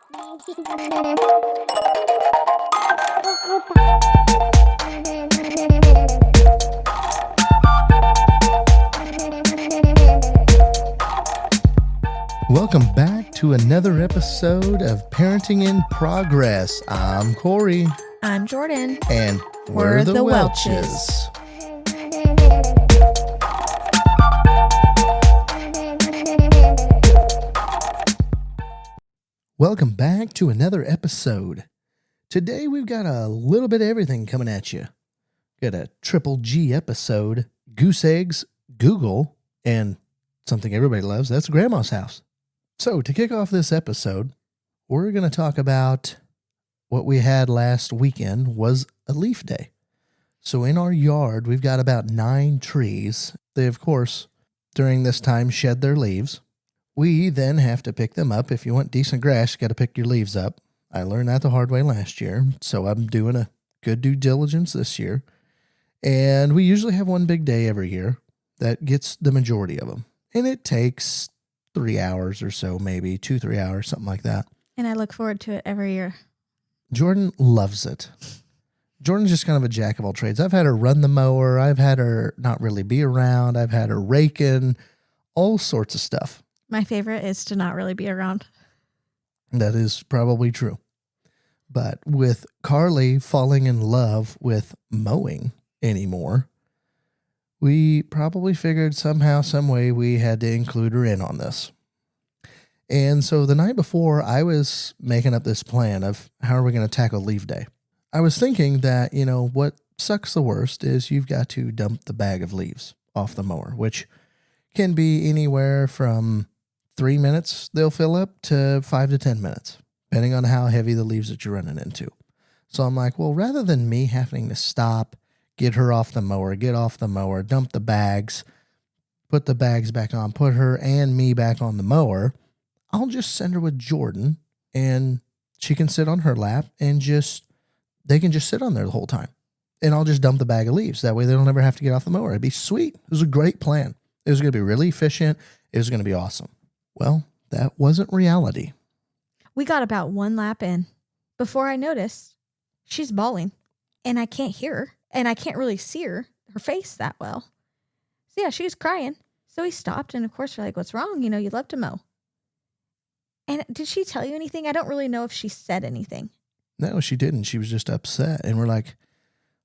Welcome back to another episode of Parenting in Progress. I'm Corey. I'm Jordan. And we're the Welches. Welcome back to another episode. Today we've got a little bit of everything coming at you. Got a triple G episode, goose eggs, Google, and something everybody loves, that's Grandma's house. So to kick off this episode, we're going to talk about what we had last weekend was a leaf day. So in our yard, we've got about 9 trees. They, of course, during this time shed their leaves. We then have to pick them up. If you want decent grass, you got to pick your leaves up. I learned that the hard way last year, so I'm doing a good due diligence this year. And we usually have one big day every year that gets the majority of them. And it takes 3 hours or so, maybe 2-3 hours, something like that. And I look forward to it every year. Jordan loves it. Jordan's just kind of a jack of all trades. I've had her run the mower. I've had her not really be around. I've had her raking, all sorts of stuff. My favorite is to not really be around. That is probably true. But with Carly falling in love with mowing anymore, we probably figured somehow, some way we had to include her in on this. And so the night before, I was making up this plan of how are we going to tackle leave day. I was thinking that, what sucks the worst is you've got to dump the bag of leaves off the mower, which can be anywhere from 3 minutes they'll fill up to 5 to 10 minutes, depending on how heavy the leaves that you're running into. So I'm like, well, rather than me having to stop, get her off the mower, get off the mower, dump the bags, put the bags back on, put her and me back on the mower, I'll just send her with Jordan and she can sit on her lap and they can just sit on there the whole time. And I'll just dump the bag of leaves. That way they don't ever have to get off the mower. It'd be sweet. It was a great plan. It was going to be really efficient. It was going to be awesome. Well, that wasn't reality. We got about 1 lap in before I noticed she's bawling and I can't hear her and I can't really see her face that well. So yeah, she was crying. So we stopped and of course we're like, what's wrong? You love to mow. And did she tell you anything? I don't really know if she said anything. No, she didn't. She was just upset. And we're like,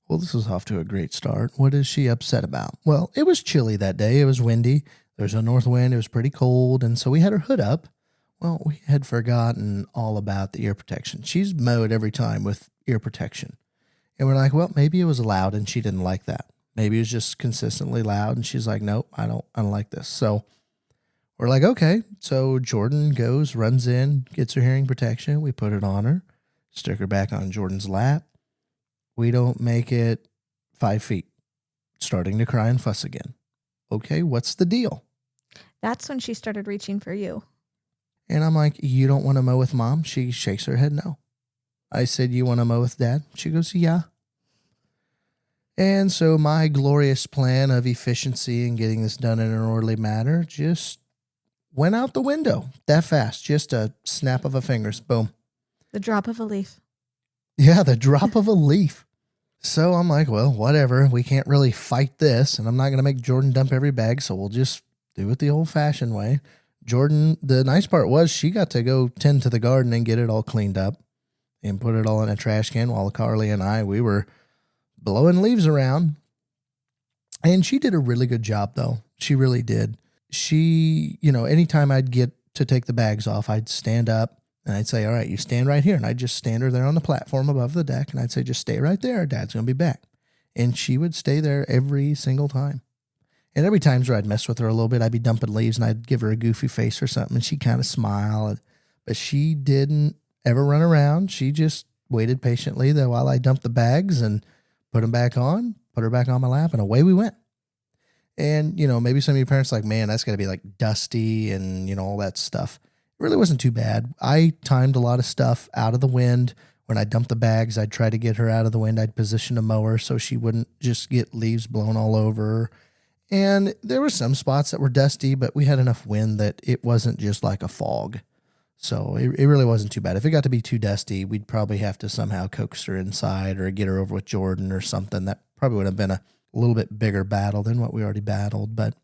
well, this is off to a great start. What is she upset about? Well, it was chilly that day. It was windy. There was a north wind. It was pretty cold. And so we had her hood up. Well, we had forgotten all about the ear protection. She's mowed every time with ear protection. And we're like, well, maybe it was loud and she didn't like that. Maybe it was just consistently loud. And she's like, nope, I don't like this. So we're like, okay. So Jordan goes, runs in, gets her hearing protection. We put it on her, stick her back on Jordan's lap. We don't make it 5 feet. Starting to cry and fuss again. Okay, what's the deal? That's when she started reaching for you. And I'm like, you don't want to mow with Mom? She shakes her head no. I said, you want to mow with Dad? She goes, yeah. And so my glorious plan of efficiency and getting this done in an orderly manner just went out the window that fast. Just a snap of a fingers. Boom. The drop of a leaf. Yeah, the drop of a leaf. So I'm like, well, whatever. We can't really fight this, and I'm not going to make Jordan dump every bag, so we'll just do it the old-fashioned way. Jordan, the nice part was she got to go tend to the garden and get it all cleaned up and put it all in a trash can while Carly and we were blowing leaves around. And she did a really good job, though. She really did. She, anytime I'd get to take the bags off, I'd stand up. And I'd say, all right, you stand right here. And I'd just stand her there on the platform above the deck. And I'd say, just stay right there. Dad's going to be back. And she would stay there every single time. And every time where I'd mess with her a little bit, I'd be dumping leaves and I'd give her a goofy face or something. And she'd kind of smile. But she didn't ever run around. She just waited patiently while I dumped the bags and put them back on, put her back on my lap, and away we went. And, maybe some of your parents are like, man, that's got to be like dusty and, all that stuff. Really wasn't too bad. I timed a lot of stuff out of the wind. When I dumped the bags, I'd try to get her out of the wind. I'd position a mower so she wouldn't just get leaves blown all over her. And there were some spots that were dusty, but we had enough wind that it wasn't just like a fog. So it really wasn't too bad. If it got to be too dusty, we'd probably have to somehow coax her inside or get her over with Jordan or something. That probably would have been a little bit bigger battle than what we already battled. But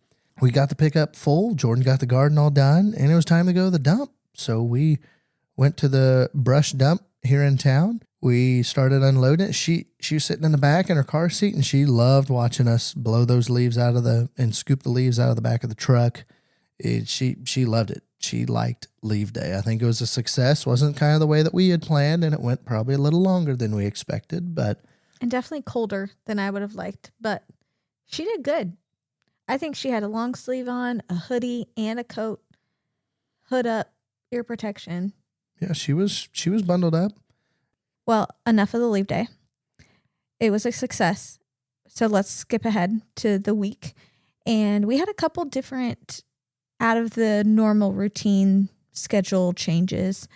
we got the pickup full. Jordan got the garden all done, and it was time to go to the dump. So we went to the brush dump here in town. We started unloading it. She was sitting in the back in her car seat, and she loved watching us blow those leaves out of and scoop the leaves out of the back of the truck. She loved it. She liked leave day. I think it was a success. Wasn't kind of the way that we had planned, and it went probably a little longer than we expected, but And definitely colder than I would have liked, but she did good. I think she had a long sleeve on, a hoodie, and a coat, hood up, ear protection. yeah, she was bundled up. Well, enough of the leave day. It was a success. So let's skip ahead to the week. And we had a couple different out of the normal routine schedule changes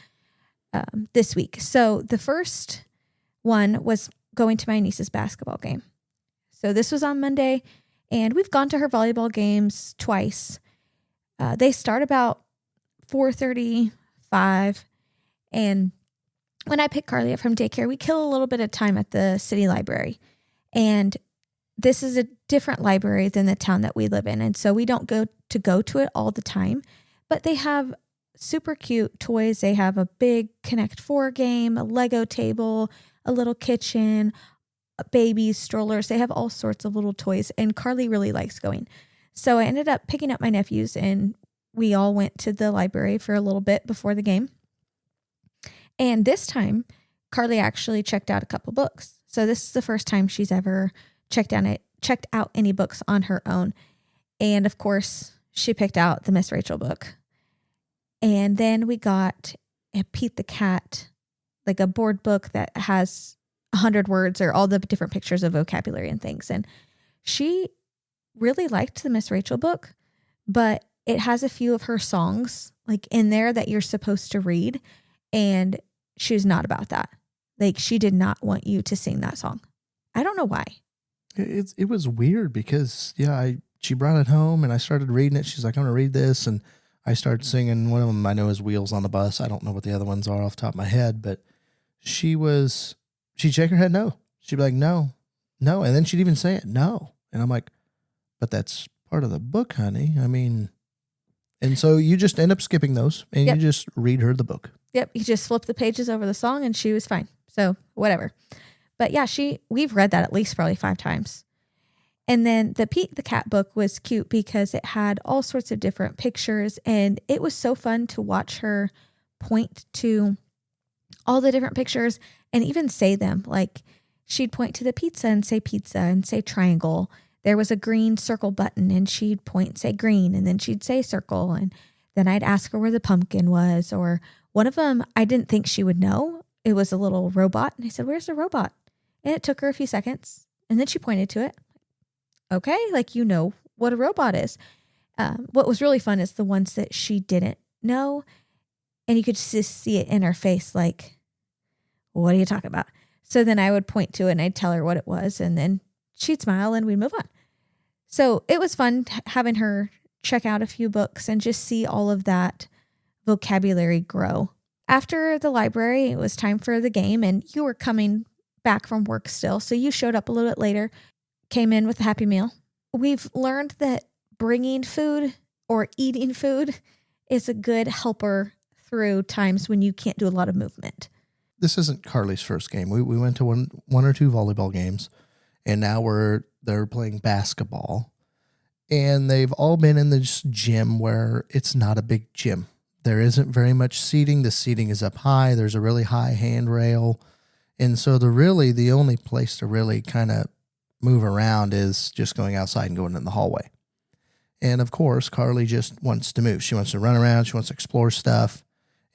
this week. So the first one was going to my niece's basketball game. So this was on Monday, and we've gone to her volleyball games twice. They start about 4:35, and when I pick Carly up from daycare, we kill a little bit of time at the city library. And this is a different library than the town that we live in. And so we don't go to it all the time, but they have super cute toys. They have a big Connect 4 game, a Lego table, a little kitchen, babies, strollers. They have all sorts of little toys, and Carly really likes going. So I ended up picking up my nephews, and we all went to the library for a little bit before the game. And this time, Carly actually checked out a couple books. So this is the first time she's ever checked out any books on her own. And of course, she picked out the Miss Rachel book. And then we got a Pete the Cat, like a board book that has 100 words or all the different pictures of vocabulary and things. And she really liked the Miss Rachel book, but it has a few of her songs like in there that you're supposed to read. And she was not about that. Like, she did not want you to sing that song. I don't know why. It was weird because, she brought it home and I started reading it. She's like, I'm going to read this. And I started singing. One of them I know is Wheels on the Bus. I don't know what the other ones are off the top of my head, but she'd shake her head no. She'd be like, no. And then she'd even say it, no. And I'm like, but that's part of the book, honey. I mean, and so you just end up skipping those and Yep. you just read her the book. Yep. You just flipped the pages over the song and she was fine. So whatever. But yeah, we've read that at least probably 5 times. And then the Pete the Cat book was cute because it had all sorts of different pictures, and it was so fun to watch her point to all the different pictures and even say them. Like, she'd point to the pizza and say triangle. There was a green circle button and she'd point and say green, and then she'd say circle. And then I'd ask her where the pumpkin was, or one of them I didn't think she would know. It was a little robot. And I said, where's the robot? And it took her a few seconds. And then she pointed to it. Okay, like, you know what a robot is. What was really fun is the ones that she didn't know. And you could just see it in her face, like, what are you talking about? So then I would point to it and I'd tell her what it was. And then she'd smile and we'd move on. So it was fun having her check out a few books and just see all of that vocabulary grow. After the library, it was time for the game, and you were coming back from work still. So you showed up a little bit later, came in with a Happy Meal. We've learned that bringing food or eating food is a good helper through times when you can't do a lot of movement. This isn't Carly's first game. We went to one or two volleyball games, and now they're playing basketball. And they've all been in this gym where it's not a big gym. There isn't very much seating. The seating is up high. There's a really high handrail. And so the only place to really kind of move around is just going outside and going in the hallway. And of course, Carly just wants to move. She wants to run around. She wants to explore stuff.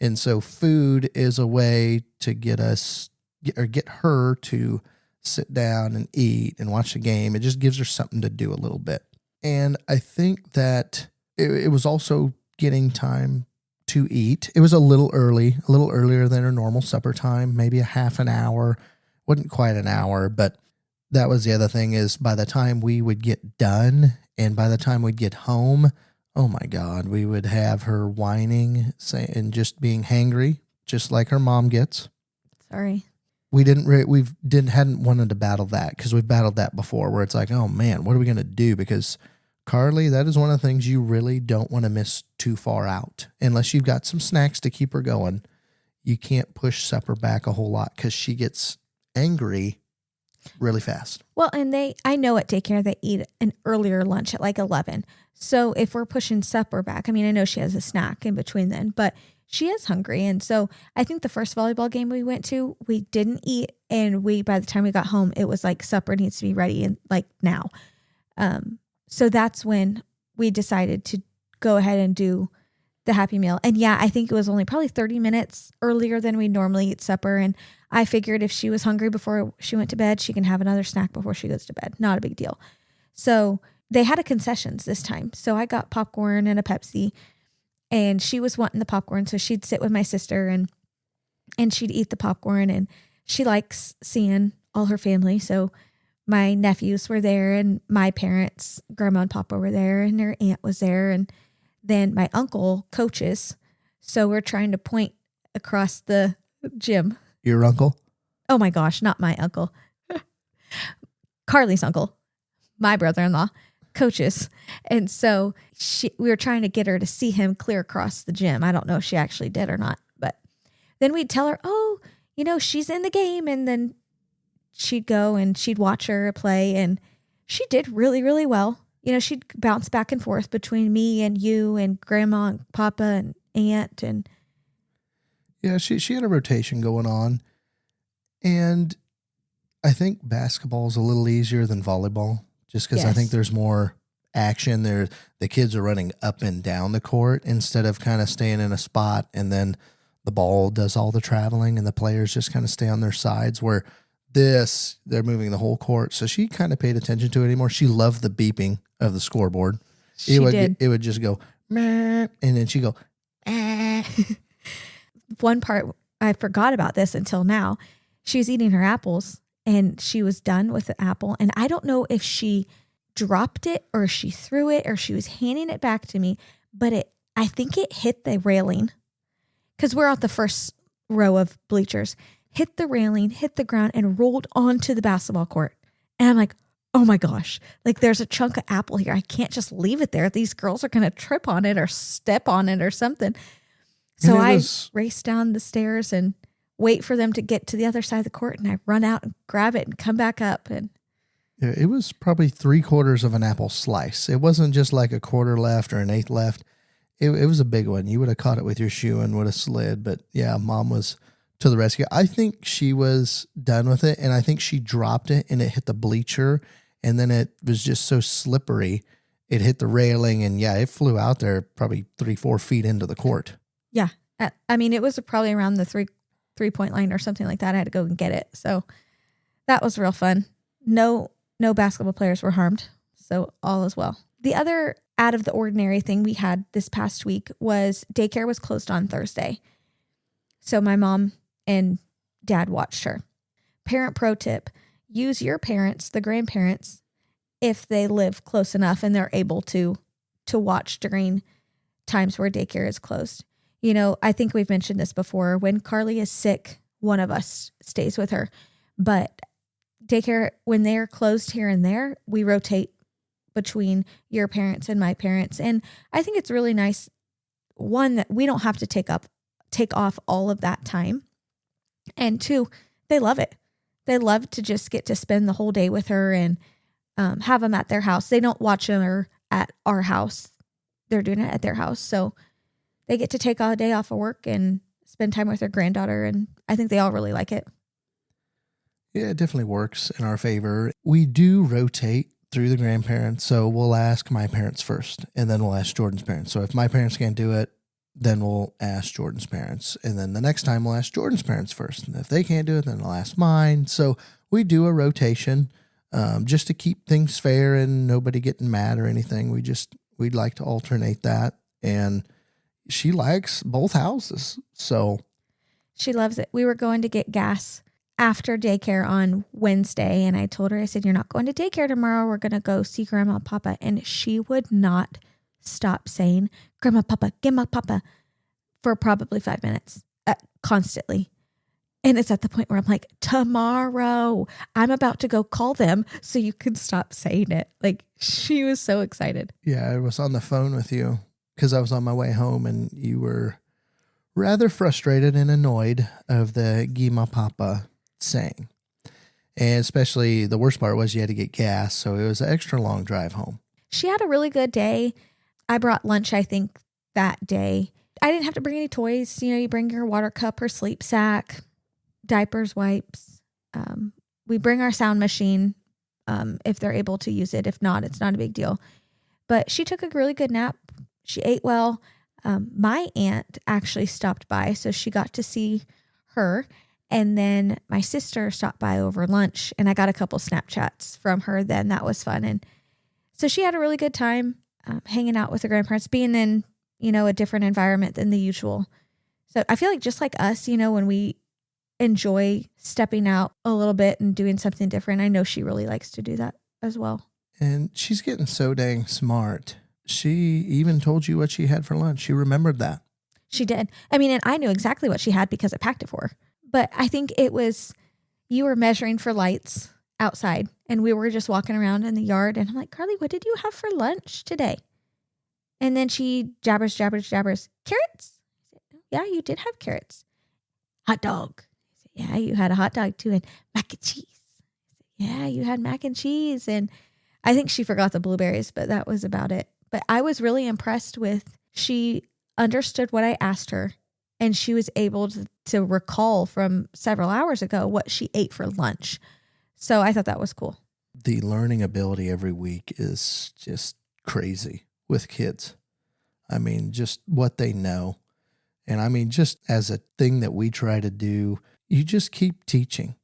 And so food is a way to get her to sit down and eat and watch the game. It just gives her something to do a little bit. And I think that it was also getting time to eat. It was a little earlier than her normal supper time, maybe a half an hour. Wasn't quite an hour, but that was the other thing is by the time we would get done and by the time we'd get home, Oh my God. We would have her whining and just being hangry, just like her mom gets. Sorry. We hadn't wanted to battle that because we've battled that before where it's like, oh man, what are we going to do? Because Carly, that is one of the things you really don't want to miss too far out. Unless you've got some snacks to keep her going, you can't push supper back a whole lot because she gets angry really fast. Well, and I know at daycare they eat an earlier lunch at like 11. So if we're pushing supper back, I mean, I know she has a snack in between then, but she is hungry. And so I think the first volleyball game we went to, we didn't eat. And by the time we got home, it was like supper needs to be ready and like now. So that's when we decided to go ahead and do the Happy Meal. And yeah, I think it was only probably 30 minutes earlier than we normally eat supper. And I figured if she was hungry before she went to bed, she can have another snack before she goes to bed. Not a big deal. So they had a concessions this time. So I got popcorn and a Pepsi, and she was wanting the popcorn. So she'd sit with my sister and she'd eat the popcorn, and she likes seeing all her family. So my nephews were there, and my parents, grandma and papa were there, and their aunt was there. And then my uncle coaches. So we're trying to point across the gym. Your uncle? Oh my gosh, not my uncle. Carly's uncle, my brother-in-law, coaches. And so we were trying to get her to see him clear across the gym. I don't know if she actually did or not, but then we'd tell her, oh, she's in the game. And then she'd go and she'd watch her play, and she did really, really well. She'd bounce back and forth between me and you and grandma and papa and aunt. And yeah, she had a rotation going on. And I think basketball is a little easier than volleyball just because I think there's more action there. The kids are running up and down the court instead of kind of staying in a spot, and then the ball does all the traveling and the players just kind of stay on their sides, where they're moving the whole court. So she kind of paid attention to it anymore. She loved the beeping of the scoreboard. It would just go, meh, and then she'd go, ah. One part, I forgot about this until now. She was eating her apples, and she was done with the apple. And I don't know if she dropped it or she threw it or she was handing it back to me, but I think it hit the railing, because we're at the first row of bleachers, hit the railing, hit the ground, and rolled onto the basketball court. And I'm like, oh my gosh, like there's a chunk of apple here. I can't just leave it there. These girls are going to trip on it or step on it or something. So I race down the stairs and wait for them to get to the other side of the court, and I run out and grab it and come back up. And yeah, it was probably 3/4 of an apple slice. It wasn't just like a quarter left or an eighth left. It was a big one. You would have caught it with your shoe and would have slid. But yeah, Mom was to the rescue. I think she was done with it, and I think she dropped it and it hit the bleacher, and then it was just so slippery. It hit the railing, and yeah, it flew out there probably 3-4 feet into the court. Yeah. I mean, it was probably around the three-point line or something like that. I had to go and get it. So that was real fun. No basketball players were harmed. So all is well. The other out of the ordinary thing we had this past week was daycare was closed on Thursday. So my mom and dad watched her. Parent pro tip, use your parents, the grandparents, if they live close enough and they're able to watch during times where daycare is closed. I think we've mentioned this before. When Carly is sick, one of us stays with her. But daycare, when they're closed here and there, we rotate between your parents and my parents. And I think it's really nice, one, that we don't have to take off all of that time. And two, they love it. They love to just get to spend the whole day with her and have them at their house. They don't watch her at our house. They're doing it at their house. So they get to take a day off of work and spend time with their granddaughter. And I think they all really like it. Yeah, it definitely works in our favor. We do rotate through the grandparents. So we'll ask my parents first, and then we'll ask Jordan's parents. So if my parents can't do it, then we'll ask Jordan's parents. And then the next time we'll ask Jordan's parents first. And if they can't do it, then I'll ask mine. So we do a rotation just to keep things fair and nobody getting mad or anything. We'd like to alternate that. And she likes both houses. So she loves it. We were going to get gas after daycare on Wednesday. And I told her, I said, you're not going to daycare tomorrow. We're going to go see Grandma and Papa. And she would not stop saying, Grandma, Papa, for probably 5 minutes constantly. And it's at the point where I'm like, tomorrow I'm about to go call them so you can stop saying it. Like, she was so excited. Yeah, I was on the phone with you because I was on my way home and you were rather frustrated and annoyed of the Gima Papa saying. And especially the worst part was you had to get gas. So it was an extra long drive home. She had a really good day. I brought lunch, I think, that day. I didn't have to bring any toys. You know, you bring your water cup or sleep sack, diapers, wipes. We bring our sound machine if they're able to use it. If not, it's not a big deal. But she took a really good nap. She ate well. My aunt actually stopped by, so she got to see her. And then my sister stopped by over lunch, and I got a couple Snapchats from her then. That was fun. And so she had a really good time hanging out with her grandparents, being in, you know, a different environment than the usual. So I feel like just like us, you know, when we enjoy stepping out a little bit and doing something different, I know she really likes to do that as well. And she's getting so dang smart. She even told you what she had for lunch. She remembered that. She did. I mean, and I knew exactly what she had because I packed it for her. But I think it was, you were measuring for lights outside and we were just walking around in the yard. And I'm like, Carly, what did you have for lunch today? And then she jabbers. Carrots? Yeah, you did have carrots. Hot dog. Yeah, you had a hot dog too. And mac and cheese. Yeah, you had mac and cheese. And I think she forgot the blueberries, but that was about it. But I was really impressed with, she understood what I asked her and she was able to recall from several hours ago what she ate for lunch. So I thought that was cool. The learning ability every week is just crazy with kids. I mean, just what they know. And I mean, just as a thing that we try to do, you just keep teaching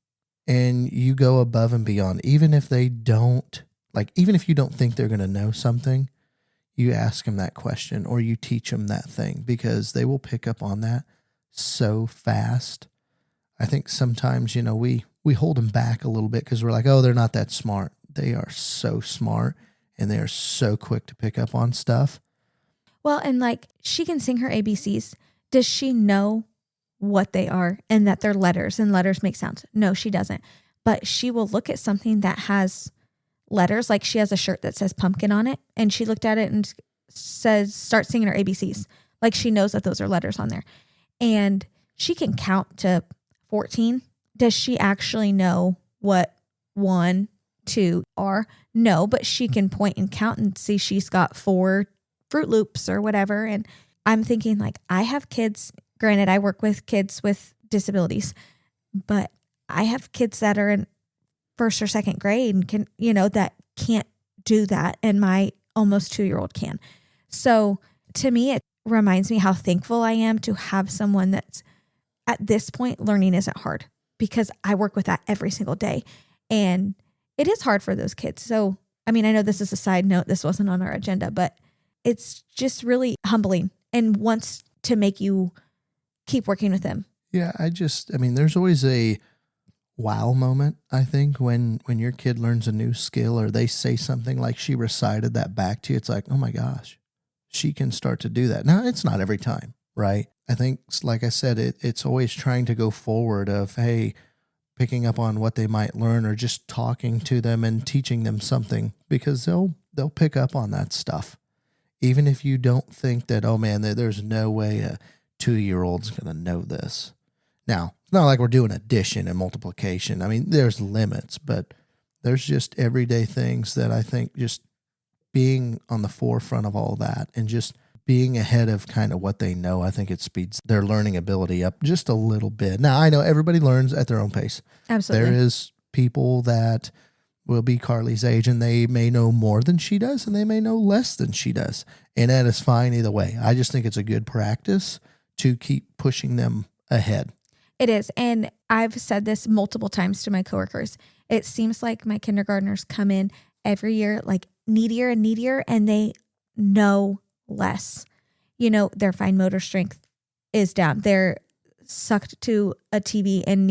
and you go above and beyond. Even if they don't, like, even if you don't think they're going to know something, you ask them that question or you teach them that thing because they will pick up on that so fast. I think sometimes, you know, we hold them back a little bit because we're like, oh, they're not that smart. They are so smart and they are so quick to pick up on stuff. Well, and like, she can sing her ABCs. Does she know what they are and that they're letters and letters make sounds? No, she doesn't. But she will look at something that has letters. Like, she has a shirt that says pumpkin on it and she looked at it and says, start singing her ABCs. Like, she knows that those are letters on there and she can count to 14. Does she actually know what 1, 2 are? No, but she can point and count and see she's got 4 Fruit Loops or whatever. And I'm thinking, like, I have kids, granted, I work with kids with disabilities, but I have kids that are in first or second grade and can, you know, that can't do that. And my almost 2-year-old can. So to me, it reminds me how thankful I am to have someone that's at this point, learning isn't hard because I work with that every single day and it is hard for those kids. So, I mean, I know this is a side note. This wasn't on our agenda, but it's just really humbling and wants to make you keep working with them. Yeah, I mean, there's always a wow moment, I think, when your kid learns a new skill or they say something like she recited that back to you. It's like, oh my gosh, she can start to do that. Now, it's not every time, right? I think, like I said, it's always trying to go forward of, hey, picking up on what they might learn or just talking to them and teaching them something because they'll pick up on that stuff. Even if you don't think that, oh man, there's no way a 2-year-old's going to know this. Now, it's not like we're doing addition and multiplication. I mean, there's limits, but there's just everyday things that I think just being on the forefront of all that and just being ahead of kind of what they know, I think it speeds their learning ability up just a little bit. Now, I know everybody learns at their own pace. Absolutely. There is people that will be Carly's age and they may know more than she does and they may know less than she does. And that is fine either way. I just think it's a good practice to keep pushing them ahead. It is. And I've said this multiple times to my coworkers. It seems like my kindergartners come in every year like needier and needier and they know less. You know, their fine motor strength is down. They're sucked to a TV and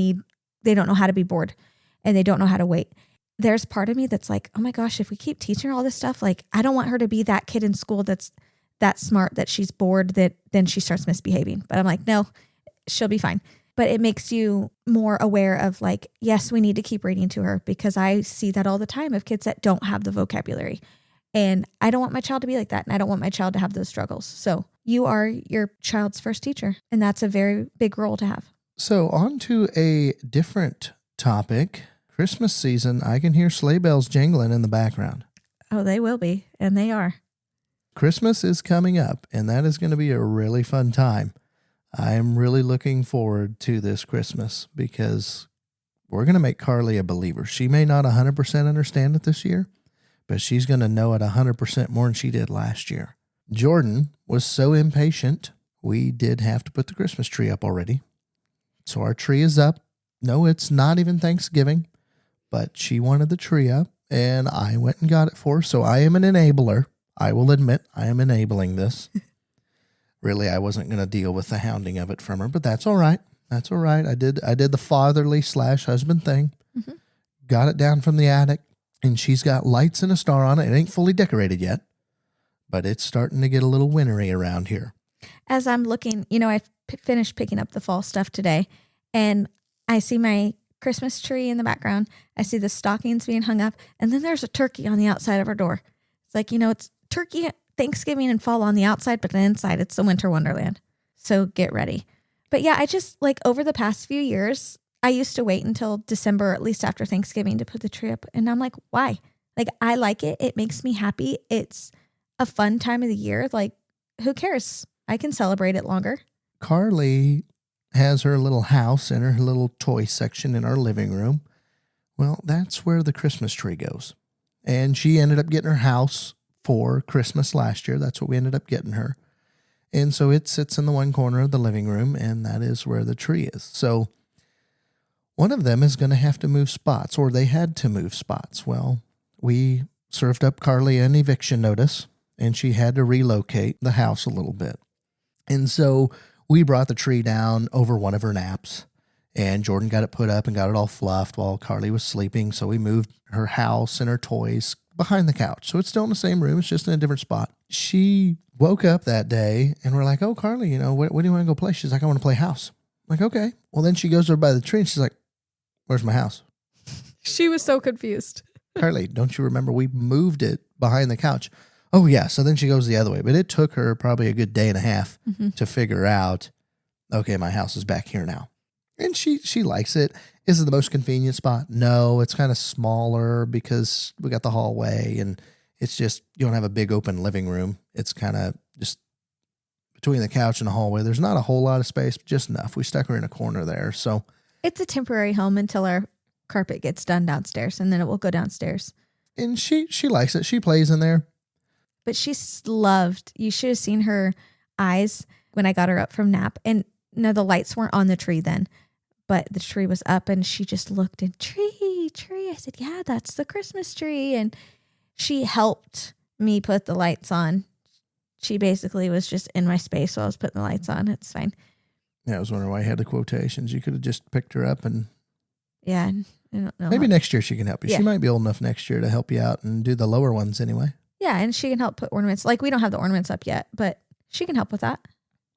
they don't know how to be bored and they don't know how to wait. There's part of me that's like, oh my gosh, if we keep teaching her all this stuff, like I don't want her to be that kid in school that's that smart that she's bored that then she starts misbehaving. But I'm like, no, she'll be fine. But it makes you more aware of like, yes, we need to keep reading to her because I see that all the time of kids that don't have the vocabulary. And I don't want my child to be like that. And I don't want my child to have those struggles. So you are your child's first teacher. And that's a very big role to have. So on to a different topic. Christmas season, I can hear sleigh bells jingling in the background. Oh, they will be. And they are. Christmas is coming up, and that is going to be a really fun time. I am really looking forward to this Christmas because we're going to make Carly a believer. She may not 100% understand it this year, but she's going to know it 100% more than she did last year. Jordan was so impatient, we did have to put the Christmas tree up already. So our tree is up. No, it's not even Thanksgiving, but she wanted the tree up, and I went and got it for her. So I am an enabler. I will admit I am enabling this. Really, I wasn't going to deal with the hounding of it from her, but that's all right. That's all right. I did the fatherly / husband thing. Mm-hmm. Got it down from the attic, and she's got lights and a star on it. It ain't fully decorated yet, but it's starting to get a little wintry around here. As I'm looking, I finished picking up the fall stuff today, and I see my Christmas tree in the background. I see the stockings being hung up, and then there's a turkey on the outside of our door. It's like, it's turkey, Thanksgiving, and fall on the outside, but then inside it's the winter wonderland. So get ready. But yeah, I just over the past few years, I used to wait until December, at least after Thanksgiving, to put the tree up. And I'm like, why? I like it. It makes me happy. It's a fun time of the year. Who cares? I can celebrate it longer. Carly has her little house and her little toy section in our living room. Well, that's where the Christmas tree goes. And she ended up getting her house for Christmas last year. That's what we ended up getting her. And so it sits in the one corner of the living room, and that is where the tree is. So one of them is going to have to move spots, or they had to move spots. Well, we served up Carly an eviction notice, and she had to relocate the house a little bit. And so we brought the tree down over one of her naps, and Jordan got it put up and got it all fluffed while Carly was sleeping. So we moved her house and her toys behind the couch. So it's still in the same room. It's just in a different spot. She woke up that day and we're like, oh, Carly, what do you want to go play? She's like, I want to play house. I'm like, okay. Well, then she goes over by the tree and she's like, where's my house? She was so confused. Carly, don't you remember we moved it behind the couch? Oh, yeah. So then she goes the other way. But it took her probably a good day and a half to figure out, okay, my house is back here now. And she likes it. Is it the most convenient spot? No, it's kind of smaller because we got the hallway and it's just, you don't have a big open living room. It's kind of just between the couch and the hallway. There's not a whole lot of space, but just enough. We stuck her in a corner there. So it's a temporary home until our carpet gets done downstairs, and then it will go downstairs. And she likes it. She plays in there. But she's loved. You should have seen her eyes when I got her up from nap. And no, the lights weren't on the tree then, but the tree was up, and she just looked and tree. I said, yeah, that's the Christmas tree. And she helped me put the lights on. She basically was just in my space while I was putting the lights on. It's fine. Yeah, I was wondering why I had the quotations. You could have just picked her up and... Yeah, I don't know. Maybe next year she can help you. Yeah. She might be old enough next year to help you out and do the lower ones anyway. Yeah, and she can help put ornaments. We don't have the ornaments up yet, but she can help with that.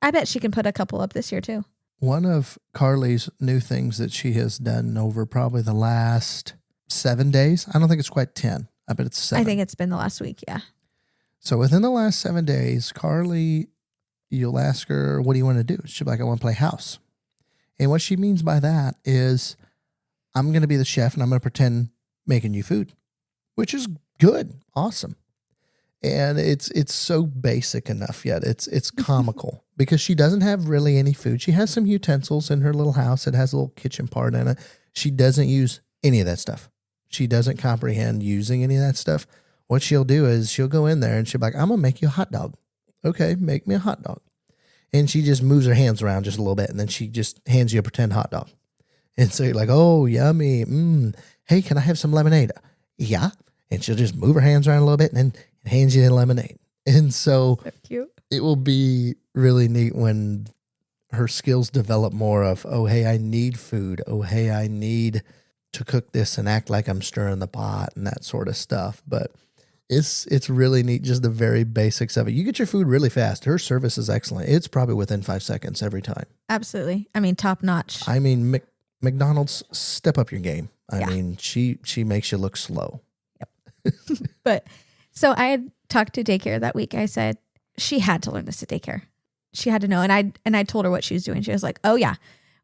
I bet she can put a couple up this year too. One of Carly's new things that she has done over probably the last 7 days. I don't think it's quite 10. I bet it's 7. I think it's been the last week, yeah. So within the last 7 days, Carly, you'll ask her, what do you want to do? She'll be like, I want to play house. And what she means by that is, I'm going to be the chef and I'm going to pretend making you food, which is good. Awesome. And it's so basic enough yet. It's comical because she doesn't have really any food. She has some utensils in her little house. It has a little kitchen part in it. She doesn't use any of that stuff. She doesn't comprehend using any of that stuff. What she'll do is she'll go in there and she'll be like, I'm going to make you a hot dog. Okay, make me a hot dog. And she just moves her hands around just a little bit, and then she just hands you a pretend hot dog. And so you're like, oh, yummy. Hey, can I have some lemonade? Yeah. And she'll just move her hands around a little bit and then hands you the lemonade. And so cute. It will be really neat when her skills develop more of, oh, hey, I need food. Oh, hey, I need to cook this and act like I'm stirring the pot and that sort of stuff. But It's really neat, just the very basics of it. You get your food really fast. Her service is excellent. It's probably within 5 seconds every time. Absolutely. I mean, top notch. I mean, McDonald's, step up your game. I Yeah. mean, she makes you look slow. But so I had talked to daycare that week. I said she had to learn this at daycare. She had to know. And I told her what she was doing. She was like, oh yeah,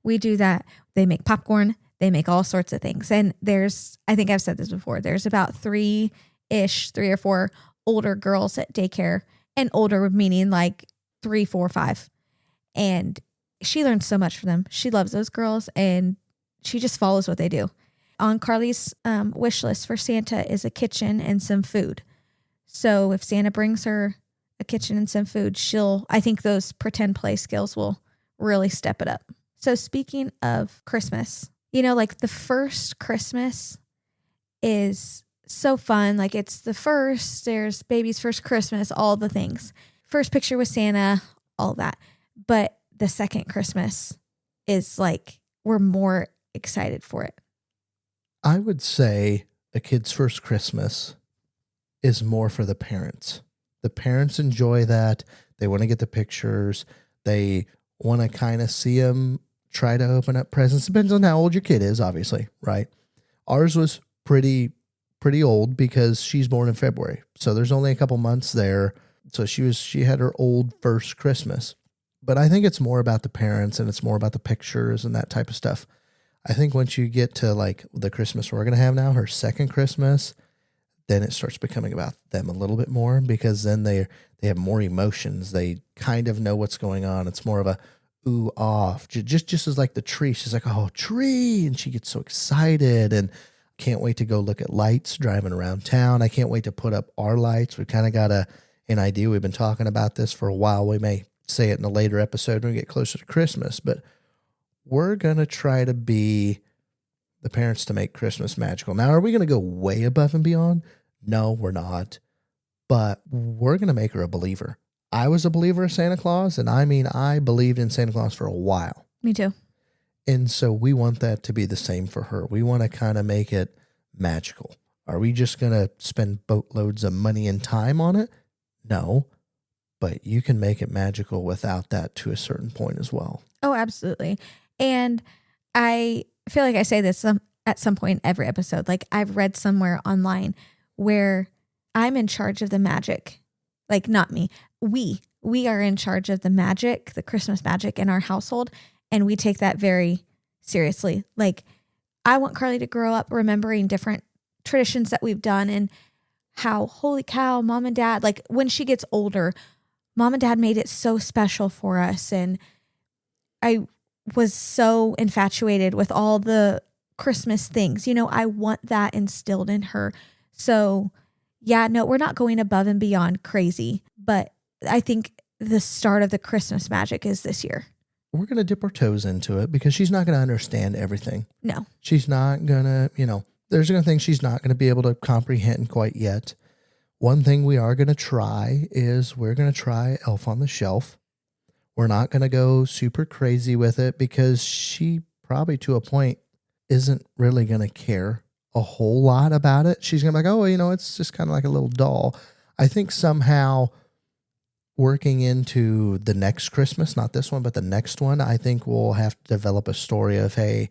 we do that. They make popcorn. They make all sorts of things. And I think I've said this before, there's about 3 or 4 older girls at daycare, and older meaning like 3, 4, 5. And she learns so much from them. She loves those girls and she just follows what they do. On Carly's wish list for Santa is a kitchen and some food. So if Santa brings her a kitchen and some food, I think those pretend play skills will really step it up. So speaking of Christmas, like the first Christmas is so fun. Like it's the first, there's baby's first Christmas, all the things. First picture with Santa, all that. But the second Christmas is like, we're more excited for it. I would say a kid's first Christmas is more for the parents. The parents enjoy that. They want to get the pictures. They want to kind of see them try to open up presents. Depends on how old your kid is, obviously, right? Ours was pretty old because she's born in February. So there's only a couple months there. So she had her old first Christmas. But I think it's more about the parents and it's more about the pictures and that type of stuff. I think once you get to like the Christmas we're going to have now, her second Christmas, then it starts becoming about them a little bit more because then they have more emotions. They kind of know what's going on. It's more of a ooh, off. Just as like the tree. She's like, oh, tree. And she gets so excited and can't wait to go look at lights driving around town. I can't wait to put up our lights. We kind of got an idea. We've been talking about this for a while. We may say it in a later episode when we get closer to Christmas, but we're going to try to be the parents to make Christmas magical. Now, are we going to go way above and beyond? No, we're not. But we're going to make her a believer. I was a believer of Santa Claus, and I believed in Santa Claus for a while. Me too. And so we want that to be the same for her. We want to kind of make it magical. Are we just going to spend boatloads of money and time on it? No. But you can make it magical without that to a certain point as well. Oh, absolutely. And I feel like I say this at some point in every episode. Like I've read somewhere online where I'm in charge of the magic. Like not me. We are in charge of the magic, the Christmas magic in our household. And we take that very seriously. Like I want Carly to grow up remembering different traditions that we've done and how, holy cow, mom and dad, like when she gets older, mom and dad made it so special for us. And I was so infatuated with all the Christmas things. I want that instilled in her. So yeah, no, we're not going above and beyond crazy, but I think the start of the Christmas magic is this year. We're going to dip our toes into it because she's not going to understand everything. No. She's not going to, there's going to things she's not going to be able to comprehend quite yet. One thing we are going to try is we're going to try Elf on the Shelf. We're not going to go super crazy with it because she probably to a point isn't really going to care a whole lot about it. She's going to be like, oh, it's just kind of like a little doll. I think somehow working into the next Christmas, not this one, but the next one, I think we'll have to develop a story of, hey,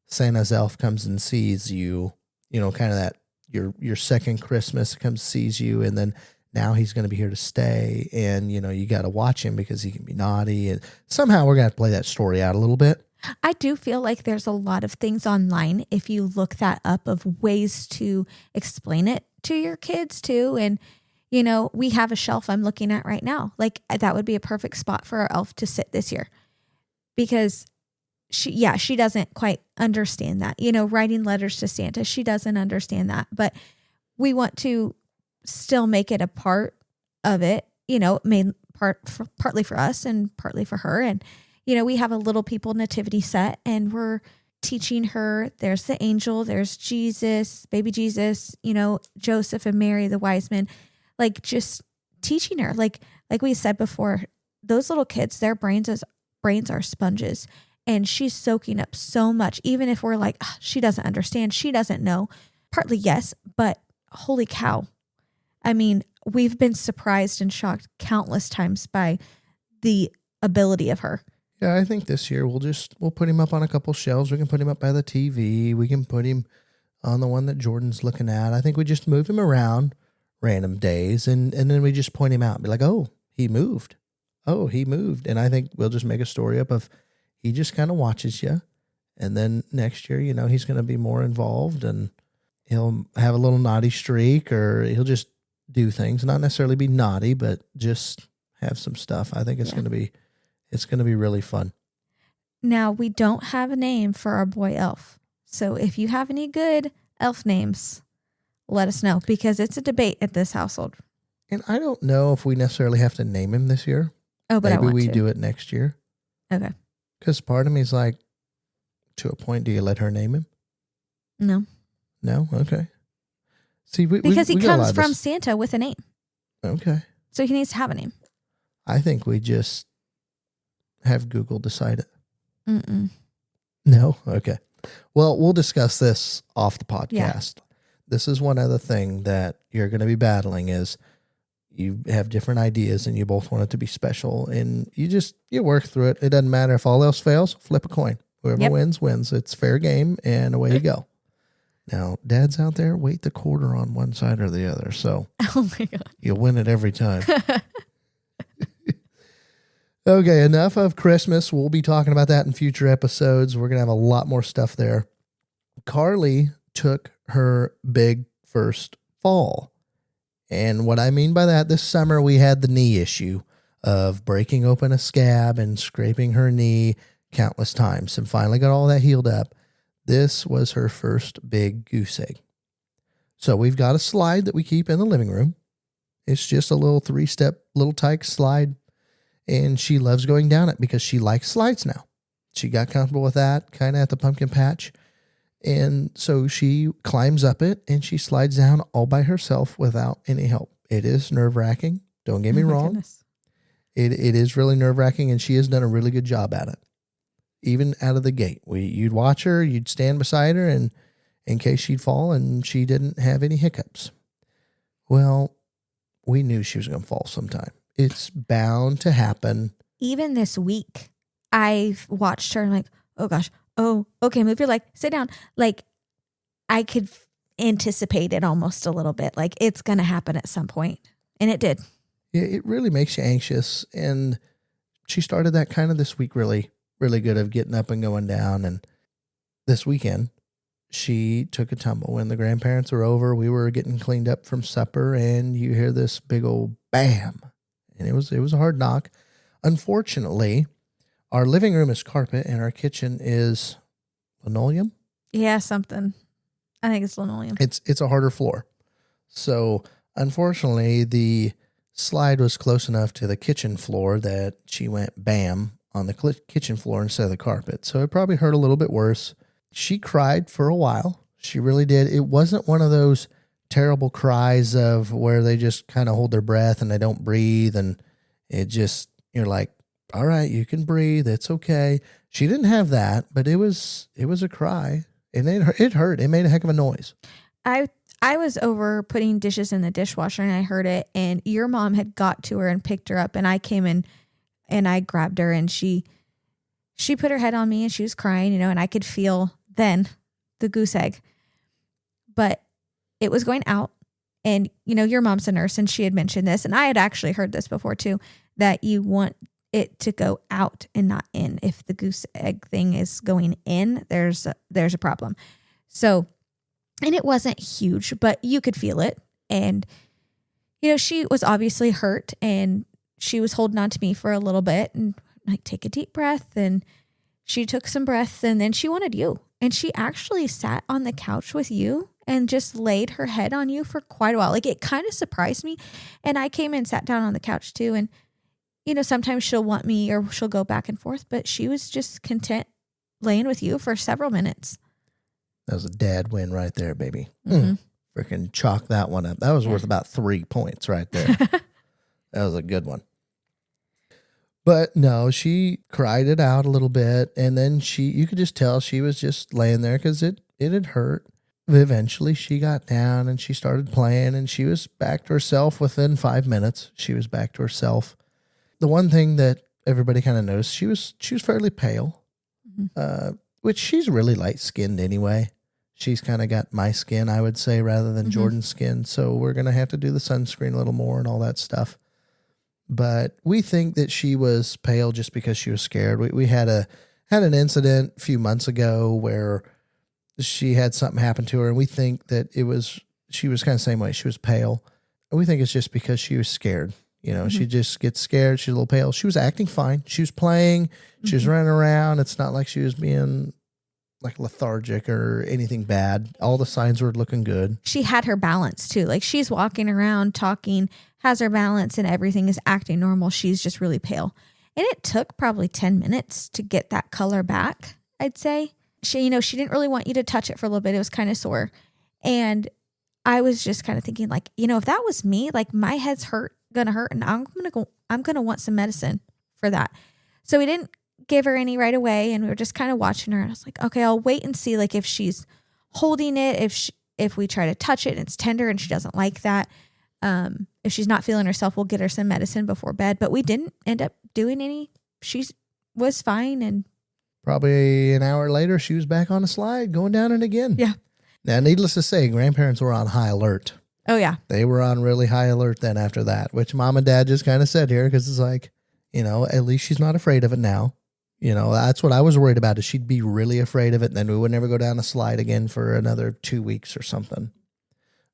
Santa's elf comes and sees you, kind of that your second Christmas comes, sees you, and then now he's going to be here to stay. And, you got to watch him because he can be naughty. And somehow we're going to have to play that story out a little bit. I do feel like there's a lot of things online, if you look that up, of ways to explain it to your kids too. And, we have a shelf I'm looking at right now. Like that would be a perfect spot for our elf to sit this year because she doesn't quite understand that, writing letters to Santa. She doesn't understand that, but we want to still make it a part of it, partly for us and partly for her. And, we have a little people nativity set and we're teaching her, there's the angel, there's Jesus, baby Jesus, Joseph and Mary, the wise men, like just teaching her, like we said before, those little kids, their brains are sponges and she's soaking up so much. Even if we're like, she doesn't understand, she doesn't know, partly yes, but holy cow. I mean, we've been surprised and shocked countless times by the ability of her. Yeah, I think this year we'll put him up on a couple shelves. We can put him up by the TV. We can put him on the one that Jordan's looking at. I think we just move him around random days and then we just point him out and be like, oh, he moved. Oh, he moved. And I think we'll just make a story up of he just kind of watches you. And then next year, he's going to be more involved and he'll have a little naughty streak or he'll just do things, not necessarily be naughty, but just have some stuff. I think it's going to be really fun. Now, we don't have a name for our boy elf. So if you have any good elf names, let us know because it's a debate at this household. And I don't know if we necessarily have to name him this year. Oh, but maybe I want we to. do it next year. Okay. Because part of me is like, to a point, do you let her name him? No. No? Okay. See, because he got a lot comes of from this. Santa with a name. Okay. So he needs to have a name. I think we just have Google decide it. Mm-mm. No? Okay. Well, we'll discuss this off the podcast. Yeah. This is one other thing that you're going to be battling is you have different ideas and you both want it to be special and you work through it. It doesn't matter if all else fails, flip a coin. Whoever wins, wins. It's fair game and away you go. Now, dads out there, weight the quarter on one side or the other. So oh my God, you'll win it every time. Okay, enough of Christmas. We'll be talking about that in future episodes. We're going to have a lot more stuff there. Carly took her big first fall. And what I mean by that, this summer we had the knee issue of breaking open a scab and scraping her knee countless times and finally got all that healed up. This was her first big goose egg. So we've got a slide that we keep in the living room. It's just a little 3-step little tyke slide. And she loves going down it because she likes slides now. She got comfortable with that kind of at the pumpkin patch. And so she climbs up it and she slides down all by herself without any help. It is nerve-wracking. Don't get me wrong. Goodness. It is really nerve-wracking and she has done a really good job at it. Even out of the gate. You'd watch her, you'd stand beside her and in case she'd fall and she didn't have any hiccups. Well, we knew she was going to fall sometime. It's bound to happen. Even this week, I've watched her and I'm like, oh gosh, oh, okay, move your leg, sit down. Like I could anticipate it almost a little bit. Like it's going to happen at some point. And it did. Yeah, it really makes you anxious. And she started that kind of this week really, really good of getting up and going down. And this weekend, she took a tumble. When the grandparents were over, we were getting cleaned up from supper and you hear this big old bam. And it was a hard knock. Unfortunately, our living room is carpet and our kitchen is linoleum. Yeah, something. I think it's linoleum. It's a harder floor. So unfortunately, the slide was close enough to the kitchen floor that she went bam on the kitchen floor instead of the carpet. So it probably hurt a little bit worse. She cried for a while. She really did. It wasn't one of those terrible cries of where they just kind of hold their breath and they don't breathe. And it just, you're like, all right, you can breathe. It's okay. She didn't have that, but it was a cry and it hurt. It made a heck of a noise. I was over putting dishes in the dishwasher and I heard it and your mom had got to her and picked her up and I came in and I grabbed her and she put her head on me and she was crying, and I could feel then the goose egg, but it was going out. And, your mom's a nurse and she had mentioned this. And I had actually heard this before too, that you want it to go out and not in. If the goose egg thing is going in, there's a problem. So, and it wasn't huge, but you could feel it. And, she was obviously hurt and she was holding on to me for a little bit and like, take a deep breath. And she took some breaths and then she wanted you. And she actually sat on the couch with you and just laid her head on you for quite a while. Like it kind of surprised me. And I came and sat down on the couch too. And, sometimes she'll want me or she'll go back and forth, but she was just content laying with you for several minutes. That was a dad win right there, baby. Mm-hmm. Freaking chalk that one up. That was worth about 3 points right there. That was a good one. But no, she cried it out a little bit. And then you could just tell she was just laying there because it had hurt. eventually she got down and she started playing and she was back to herself within 5 minutes. She was back to herself. The one thing that everybody kind of noticed, she was fairly pale, which she's really light skinned anyway. She's kind of got my skin, I would say, rather than Jordan's skin. So we're going to have to do the sunscreen a little more and all that stuff. But we think that she was pale just because she was scared. We had an incident a few months ago where she had something happen to her, and we think that she was kind of the same way. She was pale. And we think it's just because she was scared. You know, she just gets scared. She's a little pale. She was acting fine. She was playing. She was running around. It's not like she was being like lethargic or anything bad. All the signs were looking good. She had her balance too. Like she's walking around talking, has her balance, and everything is acting normal. She's just really pale. And it took probably 10 minutes to get that color back, I'd say. She didn't really want you to touch it for a little bit. It was kind of sore. And I was just kind of thinking like, if that was me, like my head's gonna hurt and I'm gonna want some medicine for that. So we didn't give her any right away, and we were just kind of watching her, and I was like, okay, I'll wait and see like if she's holding it, if we try to touch it and it's tender and she doesn't like that. If she's not feeling herself, we'll get her some medicine before bed. But we didn't end up doing any. She was fine, and probably an hour later she was back on a slide going down it again. Yeah. Now, needless to say, grandparents were on high alert. Oh yeah, they were on really high alert then after that, which mom and dad just kind of said here, because it's like, at least she's not afraid of it now. That's what I was worried about, is she'd be really afraid of it, and then we would never go down a slide again for another 2 weeks or something.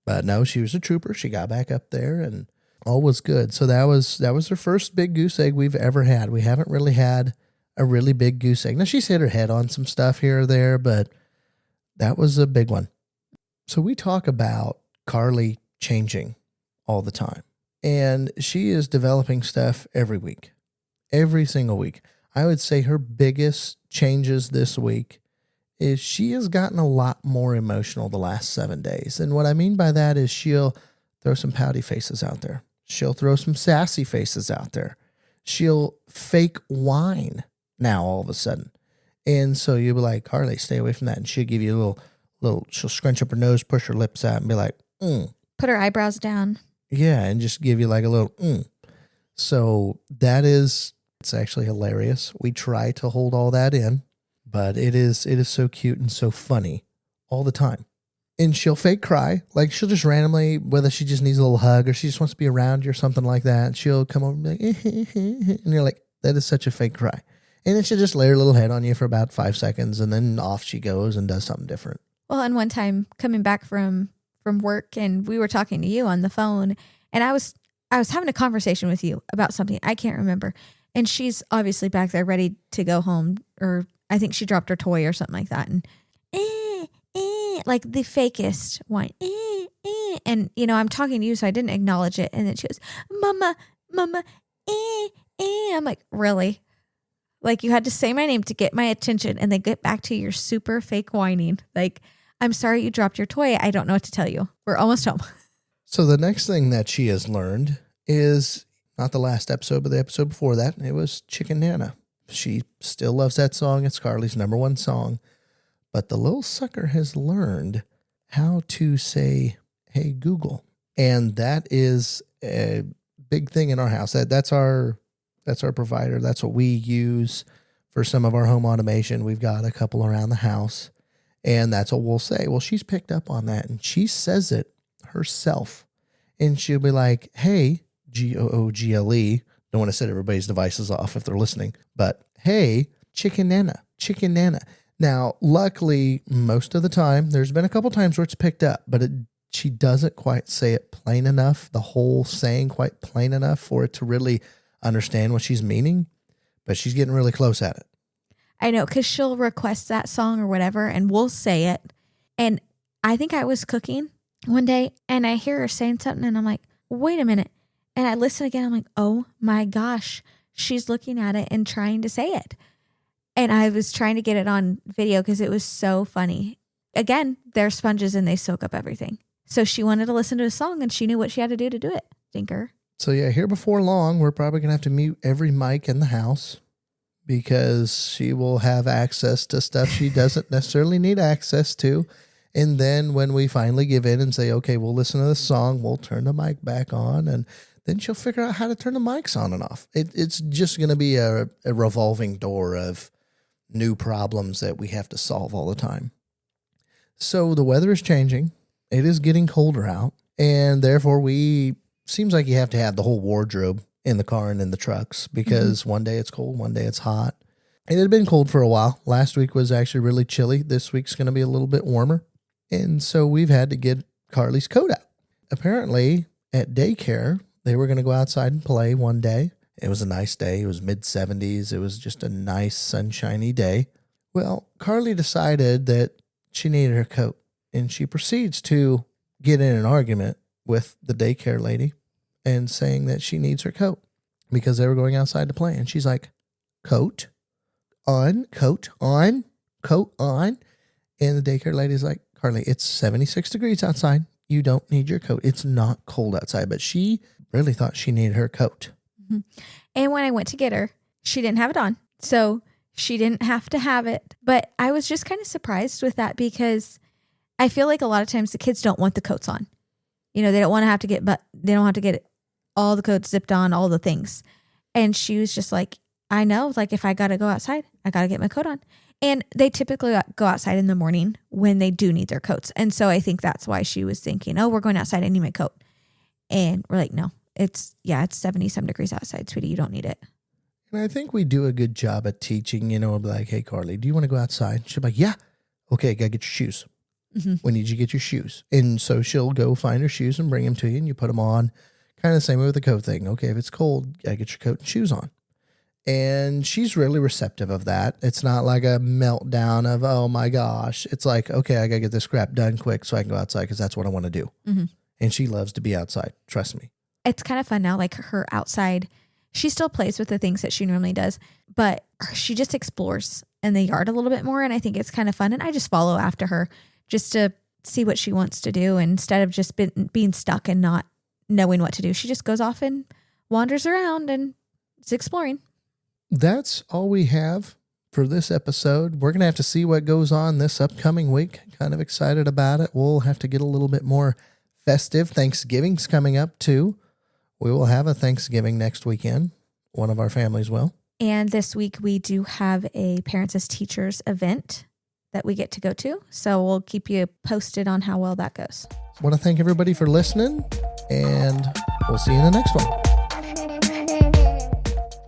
But no, she was a trooper. She got back up there and all was good. So that was her first big goose egg we've ever had. We haven't really had a really big goose egg. Now, she's hit her head on some stuff here or there, but that was a big one. So we talk about Carly changing all the time, and she is developing stuff every week, every single week. I would say her biggest changes this week is she has gotten a lot more emotional the last 7 days. And what I mean by that is she'll throw some pouty faces out there. She'll throw some sassy faces out there. She'll fake whine now all of a sudden. And so you'll be like, Carly, stay away from that. And she'll give you a little, she'll scrunch up her nose, push her lips out and be like, Put her eyebrows down. Yeah, and just give you like a little, So it's actually hilarious. We try to hold all that in, but it is so cute and so funny all the time. And she'll fake cry. Like she'll just randomly, whether she just needs a little hug or she just wants to be around you or something like that, she'll come over and be like, and you're like, that is such a fake cry. And then she'll just lay her little head on you for about 5 seconds, and then off she goes and does something different. Well, and one time coming back from work, and we were talking to you on the phone, and I was having a conversation with you about something I can't remember. And she's obviously back there ready to go home, or I think she dropped her toy or something like that. And like the fakest whine. And, I'm talking to you, so I didn't acknowledge it. And then she goes, Mama, I'm like, really? Like you had to say my name to get my attention and then get back to your super fake whining. Like, I'm sorry you dropped your toy. I don't know what to tell you. We're almost home. So the next thing that she has learned is not the last episode, but the episode before that. It was Chicken Nana. She still loves that song. It's Carly's #1 song. But the little sucker has learned how to say, hey, Google. And that is a big thing in our house. That's our provider. That's what we use for some of our home automation. We've got a couple around the house, and that's what we'll say. Well, she's picked up on that, and she says it herself. And she'll be like, hey, Google. Don't want to set everybody's devices off if they're listening, but hey, Chicken Nana. Now, luckily, most of the time, there's been a couple times where it's picked up, but she doesn't quite say it plain enough, the whole saying quite plain enough for it to really understand what she's meaning, but she's getting really close at it. I know, because she'll request that song or whatever, and we'll say it. And I think I was cooking one day, and I hear her saying something, and I'm like, wait a minute. And I listen again, I'm like, oh my gosh, she's looking at it and trying to say it. And I was trying to get it on video because it was so funny. Again, they're sponges and they soak up everything. So she wanted to listen to a song, and she knew what she had to do it. Stinker. So yeah, here before long, we're probably going to have to mute every mic in the house because she will have access to stuff she doesn't necessarily need access to. And then when we finally give in and say, okay, we'll listen to this song, we'll turn the mic back on, and then she'll figure out how to turn the mics on and off. It's just going to be a revolving door of new problems that we have to solve all the time. So the weather is changing. It is getting colder out. And therefore, seems like you have to have the whole wardrobe in the car and in the trucks because one day it's cold, one day it's hot. It had been cold for a while. Last week was actually really chilly. This week's going to be a little bit warmer. And so we've had to get Carly's coat out. Apparently, at daycare, they were going to go outside and play one day. It was a nice day. It was mid-70s. It was just a nice, sunshiny day. Well, Carly decided that she needed her coat, and she proceeds to get in an argument with the daycare lady and saying that she needs her coat because they were going outside to play. And she's like, coat on, coat on, coat on. And the daycare lady's like, Carly, it's 76 degrees outside. You don't need your coat. It's not cold outside. But she really thought she needed her coat. Mm-hmm. And when I went to get her, she didn't have it on. So she didn't have to have it. But I was just kind of surprised with that because I feel like a lot of times the kids don't want the coats on. You know, they don't want to have to get all the coats zipped on, all the things. And she was just like, I know, like if I got to go outside, I got to get my coat on. And they typically go outside in the morning when they do need their coats. And so I think that's why she was thinking, oh, we're going outside. I need my coat. And we're like, no, it's 77 degrees outside, sweetie. You don't need it. And I think we do a good job at teaching, like, hey, Carly, do you want to go outside? She'll be like, yeah. Okay, got to get your shoes. Mm-hmm. We need you to get your shoes. And so she'll go find her shoes and bring them to you, and you put them on. Kind of the same way with the coat thing. Okay, if it's cold, got to get your coat and shoes on. And she's really receptive of that. It's not like a meltdown of, oh my gosh. It's like, okay, I got to get this crap done quick so I can go outside because that's what I want to do. Mm-hmm. And she loves to be outside. Trust me. It's kind of fun now, like her outside. She still plays with the things that she normally does, but she just explores in the yard a little bit more. And I think it's kind of fun. And I just follow after her just to see what she wants to do. And instead of just being stuck and not knowing what to do, she just goes off and wanders around and is exploring. That's all we have for this episode. We're going to have to see what goes on this upcoming week. Kind of excited about it. We'll have to get a little bit more festive. Thanksgiving's coming up too. We will have a Thanksgiving next weekend. One of our families will. And this week we do have a Parents as Teachers event that we get to go to. So we'll keep you posted on how well that goes. I want to thank everybody for listening, and we'll see you in the next one.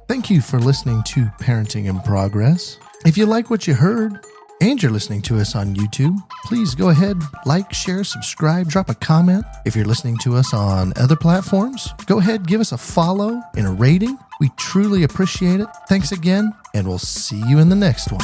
Thank you for listening to Parenting in Progress. If you like what you heard and you're listening to us on YouTube, please go ahead, like, share, subscribe, drop a comment. If you're listening to us on other platforms, go ahead, give us a follow and a rating. We truly appreciate it. Thanks again, and we'll see you in the next one.